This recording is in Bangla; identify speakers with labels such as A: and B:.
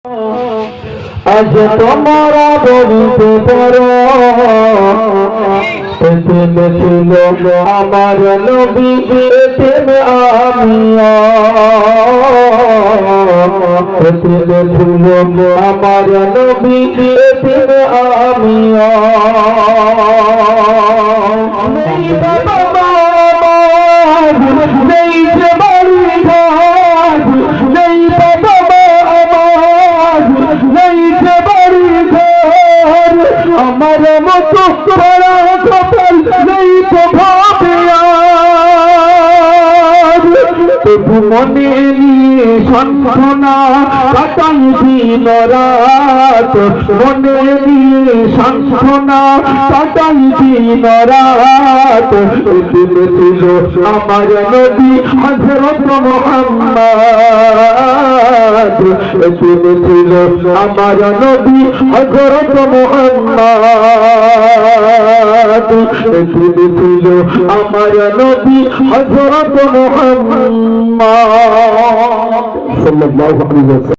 A: আজ তোমরা বলিতে পারো এতে ছিল আমার নবী এতে আমিও এতে ছিল আমার নবী এতে আমিও আমার মতো বড় কপাল নেই তো ভাবিয়া তবু মনে নিয়ে সান্ত্বনা কাটাই দিন রাত মনে নিয়ে সান্ত্বনা কাটাই দিন রাত দিন ছিল আমার নবী হযরত মুহাম্মদ দিন ছিল আমার নবী হযরত মুহাম্মদ দিন ছিল আমার নবী হযরত মুহাম্মদ সাল্লাল্লাহু আলাইহি ওয়াসাল্লাম।